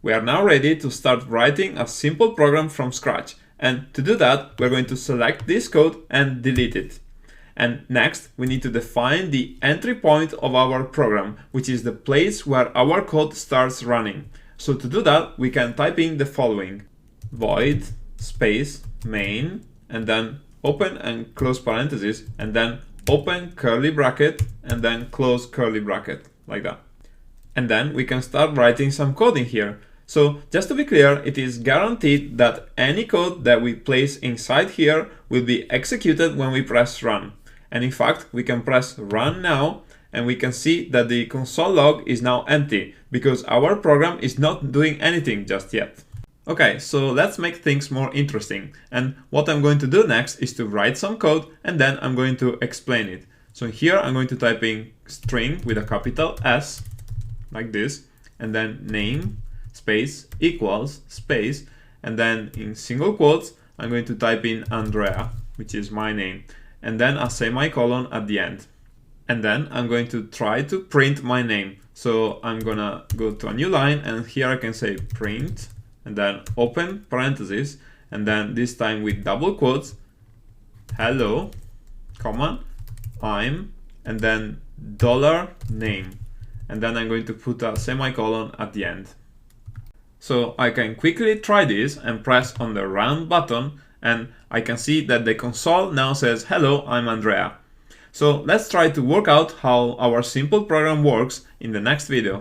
we are now ready to start writing a simple program from scratch. And to do that, we're going to select this code and delete it. And next, we need to define the entry point of our program, which is the place where our code starts running. So to do that, we can type in the following: void space main, and then open and close parentheses, and then open curly bracket, and then close curly bracket, like that. And then we can start writing some code in here. So just to be clear, it is guaranteed that any code that we place inside here will be executed when we press run. And in fact, we can press run now, and we can see that the console log is now empty because our program is not doing anything just yet. Okay, so let's make things more interesting. And what I'm going to do next is to write some code, and then I'm going to explain it. So here I'm going to type in string with a capital S, like this, and then name space equals space, and then in single quotes I'm going to type in Andrea, which is my name, and then a semicolon at the end. And then I'm going to try to print my name. So I'm gonna go to a new line, and here I can say print, and then open parentheses, and then this time with double quotes, hello, comma, I'm, and then $name. And then I'm going to put a semicolon at the end. So I can quickly try this and press on the run button, and I can see that the console now says, hello, I'm Andrea. So let's try to work out how our simple program works in the next video.